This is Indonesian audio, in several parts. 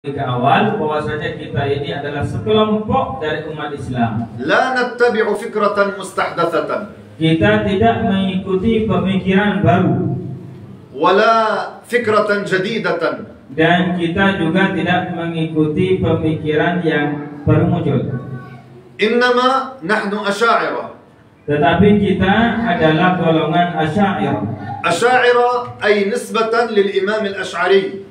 ke awal bahwasanya kita ini adalah sekelompok dari umat Islam. لا نتبع فكرة مستحدثة Kita tidak mengikuti pemikiran baru ولا فكرة جديدة dan kita juga tidak mengikuti pemikiran yang baru muncul. إنما نحن أشاعرة. Tetapi kita adalah golongan Asy'ariyah. أشاعرة أي نسبة للإمام الأشعري.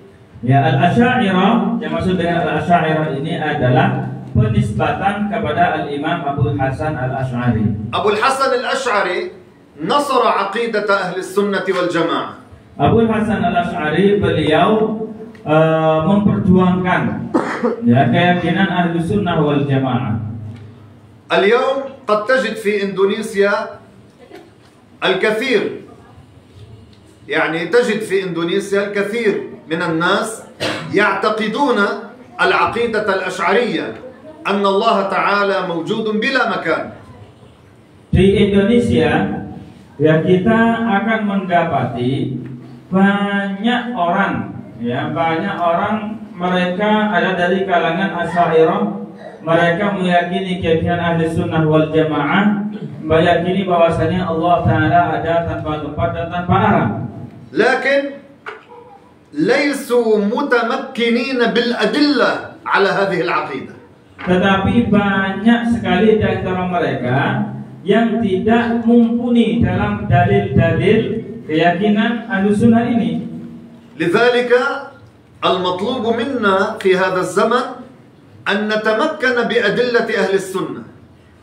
Ya, Al-Asy'ariyah, yang maksud dengan Al-Asy'ariyah ini adalah penisbatan kepada Al-Imam Abu Hasan Al-Asy'ari. أبو الحسن الأشعري نصر عقيدة أهل السنة والجماعة. Abu Hasan Al-Asy'ari beliau memperjuangkan ya keyakinan Ahlu Sunnah wal Jamaah. اليوم قد تجد في إندونيسيا الكثير، يعني تجد في إندونيسيا الكثير من الناس يعتقدون العقيدة الأشعرية أن الله تعالى موجود بلا مكان. Di Indonesia ya kita akan mendapati banyak orang mereka ada dari kalangan Asy'ariyah, mereka meyakini keyakinan Ahli Sunnah wal Jamaah, meyakini bahwasanya Allah Ta'ala ada tanpa tempat dan tanpa arah. لكن ليسوا متمكنين بالأدلة على هذه العقيدة. Tetapi banyak sekali di antara mereka yang tidak mumpuni dalam dalil-dalil keyakinan Ahlussunnah ini. لذلك المطلوب منا في هذا الزمن أن نتمكن بأدلة أهل السنة.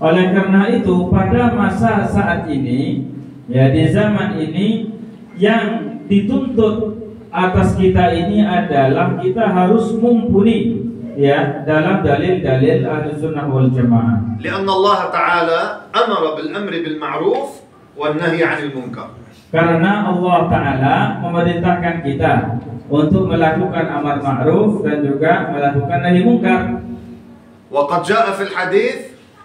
Oleh karena itu pada masa saat ini ya di zaman ini yang dituntut atas kita ini adalah kita harus mumpuni ya dalam dalil-dalil Ahlussunnah wal Jamaah. لأن الله تعالى أمر بالأمر بالمعروف والنهي عن المنكر. Karena Allah Ta'ala memerintahkan kita untuk melakukan amar ma'ruf dan juga melakukan nahi munkar. وقد جاء في الحديث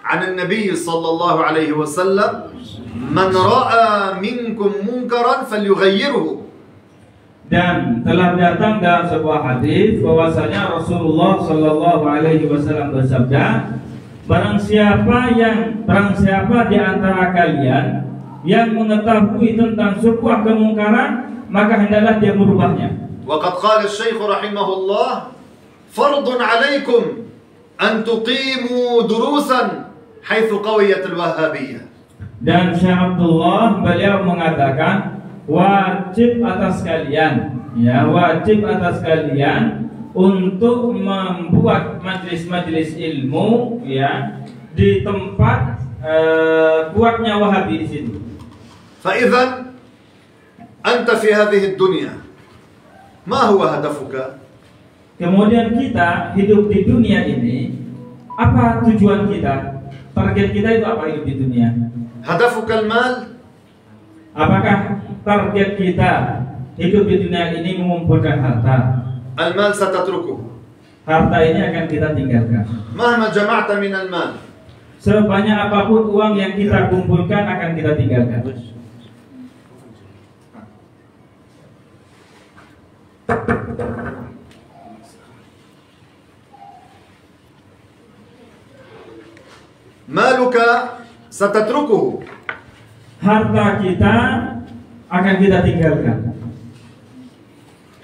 عن النبي صلى الله عليه وسلم من رأى منكم منكرا فليغيره. Dan telah datang dalam sebuah hadis bahwasanya Rasulullah Sallallahu Alaihi Wasallam bersabda, barang siapa di antara kalian yang mengetahui tentang sebuah kemungkaran, maka hendaklah dia merubahnya. وقد قال الشيخ رحمه الله فرض عليكم أن تقيموا دروسا حيث قوية الوهابية. Dan Syekh Abdullah beliau mengatakan wajib atas kalian untuk membuat majelis-majelis ilmu ya di tempat kuatnya Wahabi di situ. فإذا أنت في هذه الدنيا ما هو هدفك؟ Kemudian kita hidup di dunia ini, apa tujuan kita? Target kita itu apa hidup di dunia? هدفك المال؟ Apakah target kita hidup di dunia ini mengumpulkan harta? المال ستتركه. Harta ini akan kita tinggalkan. مهما جمعت من المال. Sebanyak apapun uang yang kita kumpulkan akan kita tinggalkan. مالك ستتركه. Harta kita akan kita tinggalkan.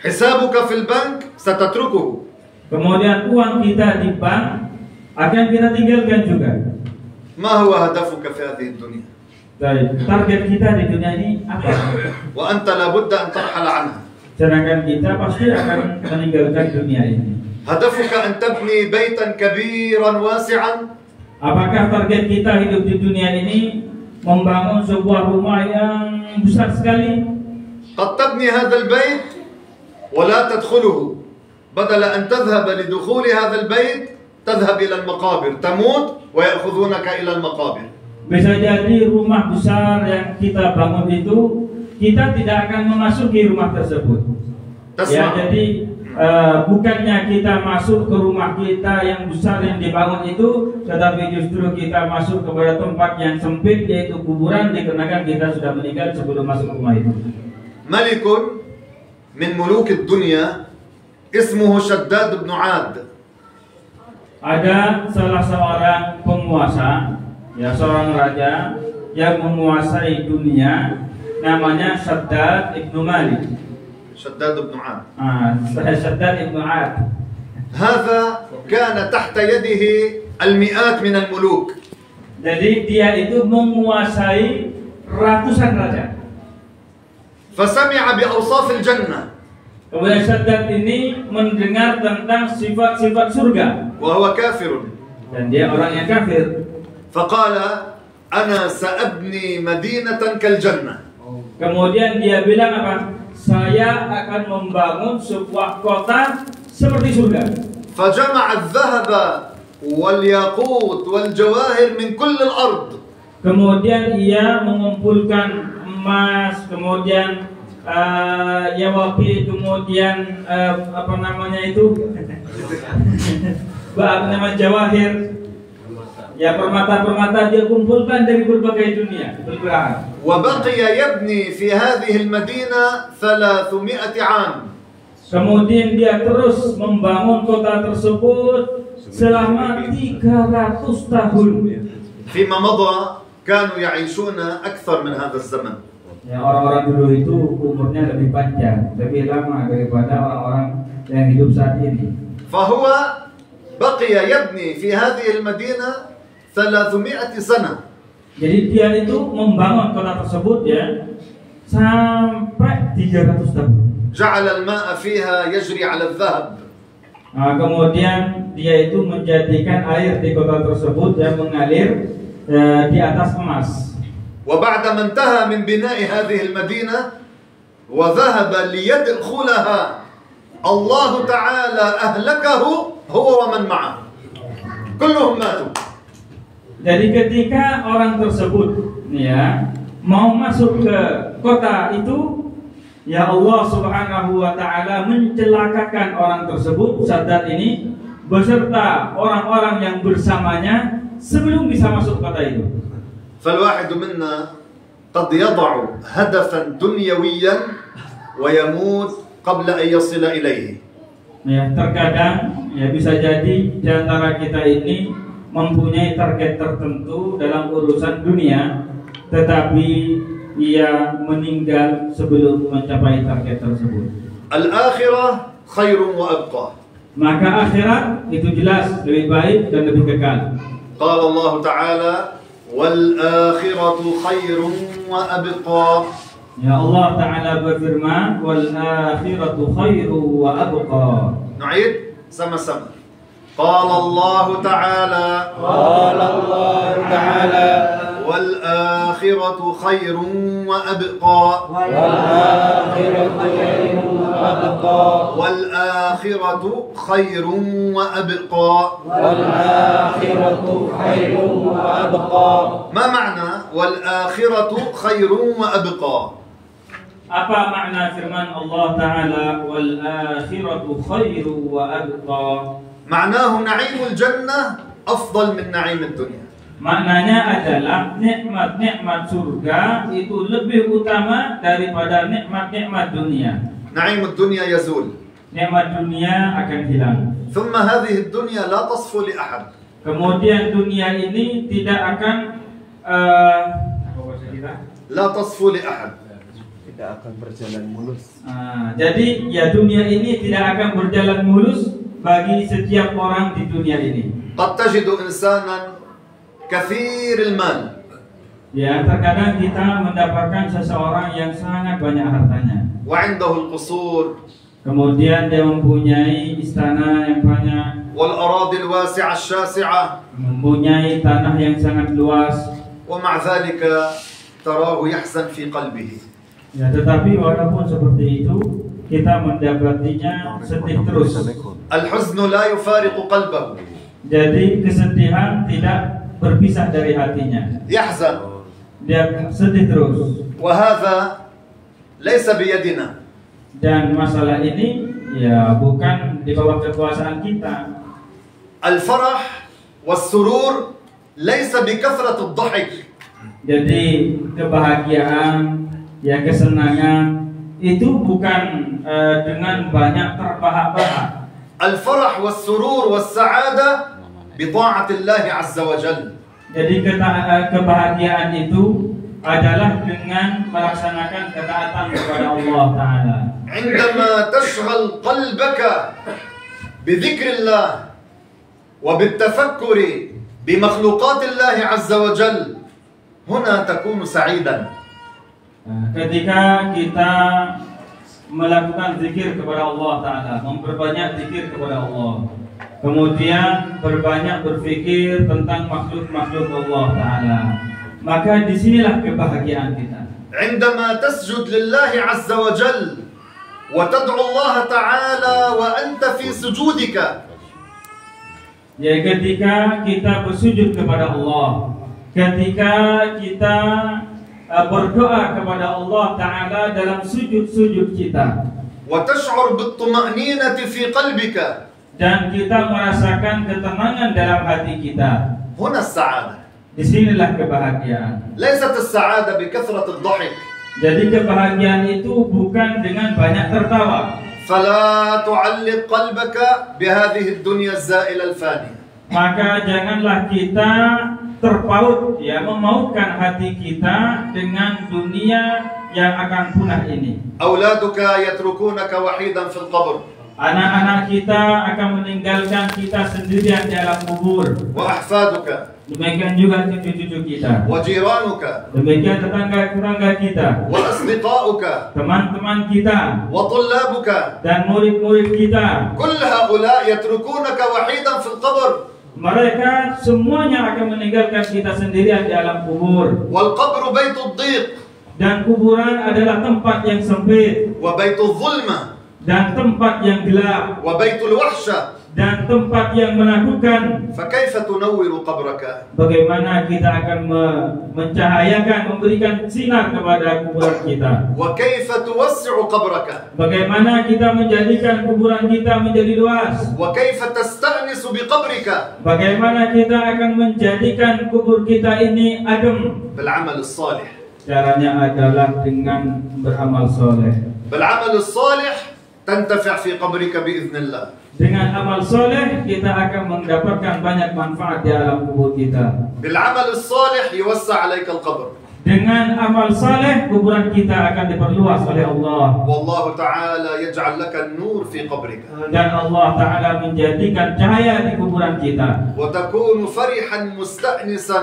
حسابك في البنك ستتركه. Kemudian uang kita di bank akan kita tinggalkan juga. ما هو هدفك في هذه الدنيا؟ Target kita di dunia ini apa? وأنت لابد أن ترحل عنها. Sedangkan kita pasti akan meninggalkan dunia ini. هدفك أن تبني بيتا كبيرا واسعا. Apakah target kita hidup di dunia ini membangun sebuah rumah yang besar sekali? قد تبني هذا البيت ولا تدخله. بدل أن تذهب لدخول هذا البيت تذهب إلى المقابر تموت ويأخذونك إلى المقابر. Bisa jadi rumah besar yang kita bangun itu kita tidak akan memasuki rumah tersebut. Ya, jadi bukannya kita masuk ke rumah kita yang besar yang dibangun itu, tetapi justru kita masuk kepada tempat yang sempit yaitu kuburan, dikarenakan kita sudah meninggal sebelum masuk rumah itu. ملك من ملوك الدنيا اسمه شداد بن عاد. Ada salah seorang penguasa, ya seorang raja yang menguasai dunia, namanya Shaddad ibnu Malik. شداد بن عاد. Shaddad ibnu Ad. هذا كان تحت يده المئات من الملوك. Jadi dia itu menguasai ratusan raja. فسمع بأوصاف الجنة. Kemudian Shaddad ini mendengar tentang sifat-sifat surga. وهو كافر. Dan dia orang yang kafir. فقال أنا سأبني مدينة كالجنة. Kemudian dia bilang apa? Saya akan membangun sebuah kota seperti surga. فجمع الذهب والياقوت والجواهر من كل الأرض. Kemudian ia mengumpulkan emas, kemudian yawaqi, kemudian apa namanya itu? Nama jawahir. Ya, permata-permata dia kumpulkan dari berbagai dunia, berbelahan. وبقي يبني في هذه المدينة 300 عام. Kemudian dia terus membangun kota tersebut selama 300 tahun. فيما مضى كانوا يعيشون أكثر من هذا الزمن. Ya, orang-orang dulu itu umurnya lebih panjang, lebih lama daripada orang-orang yang hidup saat ini. فهو بقي يبني في هذه المدينة 300 سنة. Jadi dia itu membangun kota tersebut ya sampai 300 tahun. جعل الماء فيها يجري على الذهب. Nah, kemudian dia itu menjadikan air di kota tersebut yang mengalir di atas emas. وبعدما انتهى من بناء هذه المدينة وذهب ليدخلها الله تعالى أهلكه هو ومن معه كلهم ماتوا. Jadi ketika orang tersebut ya mau masuk ke kota itu, ya Allah Subhanahu wa taala mencelakakan orang tersebut, Shaddad ini beserta orang-orang yang bersamanya sebelum bisa masuk kota itu. فالواحد منا قد يضع هدفا دنيويا ويموت قبل أن يصل إليه. Ya, terkadang ya bisa jadi di antara kita ini mempunyai target tertentu dalam urusan dunia, tetapi ia meninggal sebelum mencapai target tersebut. الآخرة خير وأبقى. Maka akhirat itu jelas lebih baik dan lebih kekal. قال الله تعالى والآخرة خير وأبقى. Ya, Allah Ta'ala berfirman wal akhiratu khairu wa abqa. نعيد سما قال الله تعالى والآخرة خير وأبقى. والآخرة خير وأبقى. ما معنى والآخرة خير وأبقى؟ Apa makna firman Allah Ta'ala wal akhiratu khairu wa abqa? معناه نعيم الجنة أفضل من نعيم الدنيا. Maknanya adalah nikmat-nikmat surga itu lebih utama daripada nikmat-nikmat dunia. نعيم الدنيا يزول. Nikmat dunia akan hilang. ثم هذه الدنيا لا تصفو لأحد. Kemudian dunia ini tidak akan لا تصفو لأحد. Tidak akan berjalan mulus. Jadi ya dunia ini tidak akan berjalan mulus bagi setiap orang di dunia ini. قد تجد إنسانا كثير المال. Ya, terkadang kita mendapatkan seseorang yang sangat banyak hartanya. وعنده القصور. Kemudian dia mempunyai istana yang banyak, والأراضي الواسعة الشاسعة. mempunyai tanah yang sangat luas. ومع ذلك تراه يحزن في قلبه. Ya, tetapi walaupun seperti itu, kita mendapatinya sedih terus. الحزن لا يفارق قلبه. Jadi kesedihan tidak berpisah dari hatinya. يحزن. Dia sedih terus. وهذا ليس بيدنا. Dan masalah ini ya bukan di bawah kekuasaan kita. الفرح والسرور ليس بكثرة الضحك. Jadi kebahagiaan, ya kesenangan itu bukan dengan banyak terbahak-bahak. الفرح والسرور والسعادة بطاعة الله عز وجل. Jadi kebahagiaan itu adalah dengan melaksanakan ketaatan kepada Allah Ta'ala. عندما تشغل قلبك بذكر الله وبالتفكر بمخلوقات الله عز وجل هنا تكون سعيدا. Ketika kita melakukan zikir kepada Allah Ta'ala, memperbanyak zikir kepada Allah, kemudian berbanyak berpikir tentang makhluk-makhluk Allah Ta'ala, maka disinilah kebahagiaan kita. عندما تسجد لله عز وجل وتدعو الله تعالى وأنت في سجودك. Ya, ketika kita bersujud kepada Allah, ketika kita berdoa kepada Allah Ta'ala dalam sujud-sujud kita, وتشعر بالطمأنينة في قلبك. dan kita merasakan ketenangan dalam hati kita, هنا السعادة. disinilah kebahagiaan. ليست السعادة بكثرة الضحك. Jadi kebahagiaan itu bukan dengan banyak tertawa. فلا تعلق قلبك بهذه الدنيا الزائلة الفانية. Maka janganlah kita terpaut, ya, memautkan hati kita dengan dunia yang akan punah ini. أولادك يتركونك وحيدا في القبر. Anak-anak kita akan meninggalkan kita sendirian di alam kubur. وأحفادك Demikian juga cucu-cucu kita. وجيرانك Demikian tetangga-tetangga kita, وأصدقاؤك teman-teman kita, وطلابك. dan murid-murid kita. كل هؤلاء يتركونك وحيدا في القبر. Mereka semuanya akan meninggalkan kita sendirian di alam kubur. والقبر بيت الضيق Dan kuburan adalah tempat yang sempit, وبيت الظلمة dan tempat yang gelap, وبيت الوحشة. dan tempat yang menakutkan. فكيف تنور قبرك؟ Bagaimana kita akan mencahayakan, memberikan sinar kepada kuburan kita? وكيف توسع قبرك؟ Bagaimana kita menjadikan kuburan kita menjadi luas? وكيف تستأنس بقبرك؟ Bagaimana kita akan menjadikan kubur kita ini adem? بالعمل الصالح. Caranya adalah dengan beramal soleh. بالعمل الصالح تنتفع في قبرك بإذن الله. Dengan amal soleh kita akan mendapatkan banyak manfaat di alam kubur kita. بالعمل الصالح يوسع عليك القبر. Dengan amal soleh kuburan kita akan diperluas oleh Allah. والله تعالى يجعل لك النور في قبرك. Dan Allah Ta'ala menjadikan cahaya di kuburan kita. وتكون فرحا مستأنسا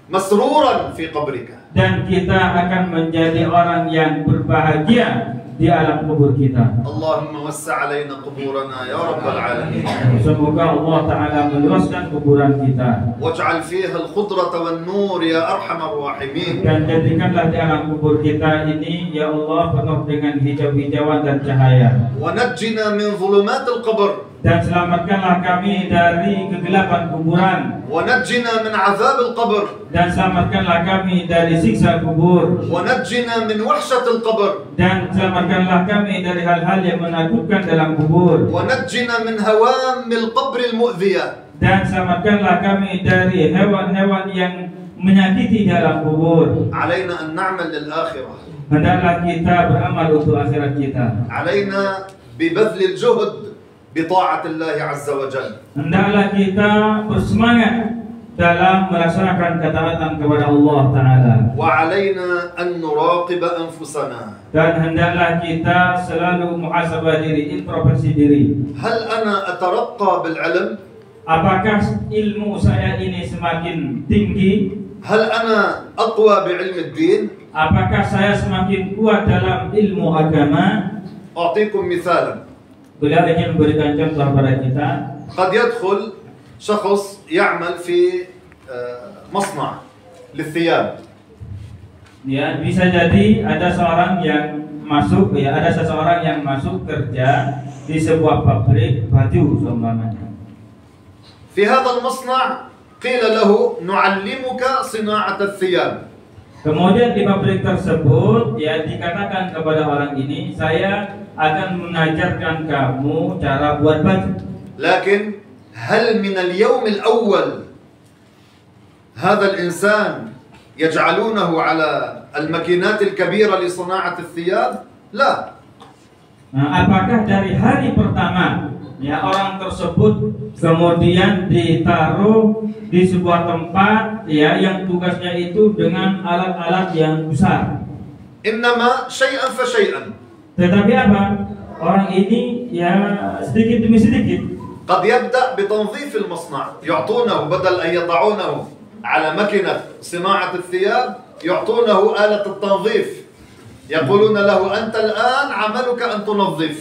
مسرورا في قبرك. Dan kita akan menjadi orang yang berbahagia di alam kubur kita. اللهم وسع علينا قبورنا يا رب العالمين. Semoga Allah Ta'ala meluaskan kuburan kita, واجعل فيها الخضرة والنور يا أرحم الراحمين. dan jadikanlah di alam kubur kita ini, ya Allah, penuh dengan hijau-hijauan dan cahaya. ونجنا من ظلمات القبر. Dan selamatkanlah kami dari kegelapan kuburan, ونجنا من عذاب القبر. dan selamatkanlah kami dari siksa kubur, ونجنا من وحشة القبر. dan selamatkanlah kami dari hal-hal yang menakutkan dalam kubur, ونجنا من هوام القبر المؤذية. dan selamatkanlah kami dari hewan-hewan yang menyakiti dalam kubur. علينا أن نعمل للآخرة. Hendaklah kita beramal untuk akhirat kita. علينا ببذل الجهد بطاعة الله عز وجل. Hendaklah kita bersemangat dalam melaksanakan ketaatan kepada Allah Ta'ala. وعلينا أن نراقب أنفسنا. Dan hendaklah kita selalu muhasabah diri, introspeksi diri. هل أنا أترقى بالعلم؟ Apakah ilmu saya ini semakin tinggi? هل أنا أقوى بعلم الدين؟ Apakah saya semakin kuat dalam ilmu agama? أعطيكم مثالا. Beliau ingin memberikan contoh kepada kita. قد يدخل شخص يعمل في مصنع للثياب. Ya, bisa jadi ada seorang yang masuk, ya, ada seseorang yang masuk kerja di sebuah pabrik baju seumpamanya. في هذا المصنع قيل له نعلمك صناعة الثياب. Kemudian di pabrik tersebut, ya, dikatakan kepada orang ini, saya akan mengajarkan kamu cara buat baju. لكن هل من اليوم الأول هذا الإنسان يجعلونه على الماكينات الكبيرة لصناعة الثياب؟ لا. Apakah dari hari pertama ya orang tersebut kemudian ditaruh di sebuah tempat ya yang tugasnya itu dengan alat-alat yang besar? إنما شيئا فشيئا. Tetapi apa? Orang ini ya sedikit demi sedikit. قد يبدأ بتنظيف المصنع، يعطونه بدل أن يضعونه على مكنة صناعة الثياب يعطونه آلة التنظيف، يقولون له أنت الآن عملك أن تنظف.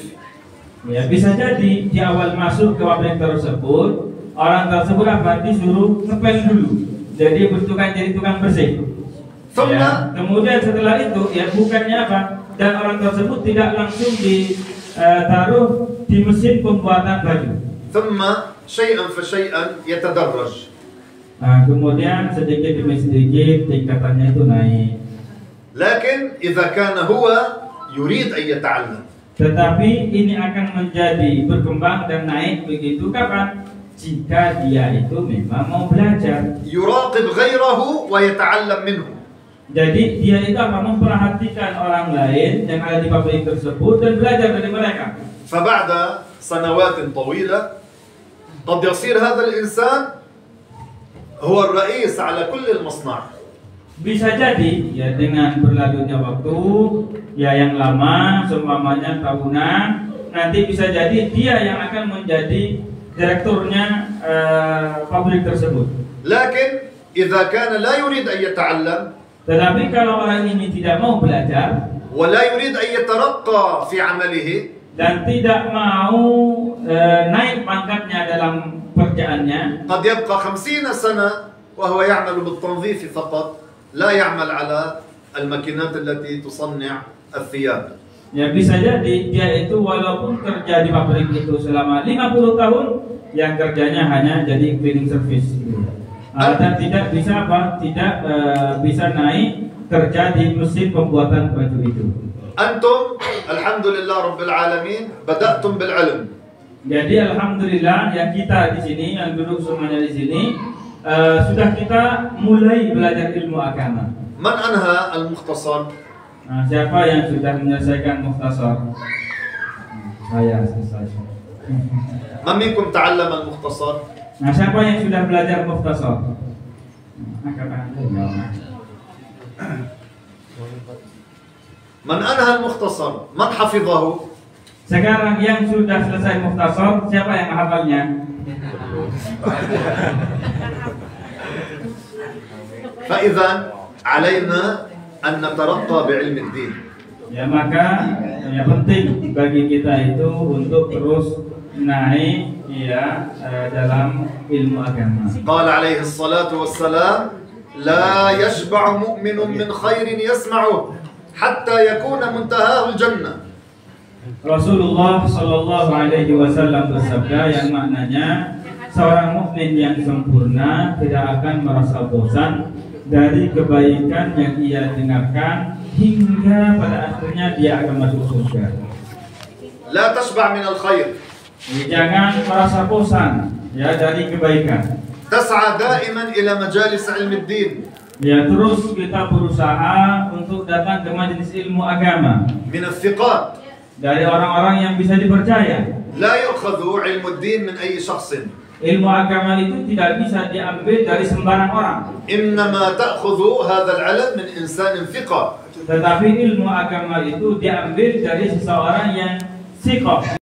Ya bisa jadi di awal masuk ke pabrik tersebut orang tersebut apa disuruh ngepel dulu, jadi bertukang jadi tukang bersih. Ya, kemudian setelah itu ya bukannya apa dan orang tersebut tidak langsung ditaruh di mesin pembuatan baju. ثم شيئا فشيئا يتدرج. Kemudian sedikit demi sedikit tingkatannya itu naik. لكن إذا كان هو يريد أن يتعلم. Tetapi ini akan menjadi berkembang dan naik begitu kapan? Jika dia itu memang mau belajar. يراقب غيره ويتعلم منه. Jadi dia itu akan memperhatikan orang lain yang ada di pabrik tersebut dan belajar dari mereka. فبعد سنوات طويلة قد يصير هذا الإنسان هو الرئيس على كل المصنع. Bisa jadi ya dengan berlalunya waktu ya yang lama seumpamanya tahunan nanti bisa jadi dia yang akan menjadi direkturnya pabrik tersebut. لكن إذا كان لا يريد أن يتعلم Tetapi kalau orang ini tidak mau belajar ولا يريد أن يترقى في عمله dan tidak mau naik pangkatnya dalam pekerjaannya, قد يبقى 50 سنة وهو يعمل بالتنظيف فقط لا يعمل على الماكينات التي تصنع الثياب. ya bisa jadi dia itu walaupun kerja di pabrik itu selama 50 tahun yang kerjanya hanya jadi cleaning service dan tidak bisa bisa naik kerja di mesin pembuatan baju itu. أنتم الحمد لله رب العالمين بدأتم بالعلم. Jadi alhamdulillah yang kita di sini yang duduk semuanya di sini sudah kita mulai belajar ilmu agama. من أنهى المختصر؟ Siapa yang sudah menyelesaikan mukhtasar? Saya selesai. من منكم تعلم المختصر؟ Siapa yang sudah belajar mukhtasar? من أنهى المختصر؟ من حفظه؟ Sekarang yang sudah selesai mukhtasar, siapa yang menghafalnya? فإذا علينا أن نترقى بعلم الدين. Ya maka yang penting bagi kita itu untuk terus naik ya dalam ilmu agama. قال عليه الصلاة والسلام لا يشبع مؤمن من خير يسمعه حتى يكون منتهاه الجنة. Rasulullah Shallallahu Alaihi Wasallam bersabda yang maknanya seorang mukmin yang sempurna tidak akan merasa bosan dari kebaikan yang ia dengarkan hingga pada akhirnya dia akan masuk surga. لا تشبع من الخير. Jangan merasa bosan ya dari kebaikan. تسعى دائما إلى مجالس علم الدين. Ya terus kita berusaha untuk datang ke majelis ilmu agama من الثقات. dari orang-orang yang bisa dipercaya. لا يؤخذ علم الدين من أي شخص. Ilmu agama itu tidak bisa diambil dari sembarang orang. إنما تأخذ هذا العلم من إنسان ثقة. Tetapi ilmu agama itu diambil dari seseorang yang thiqah.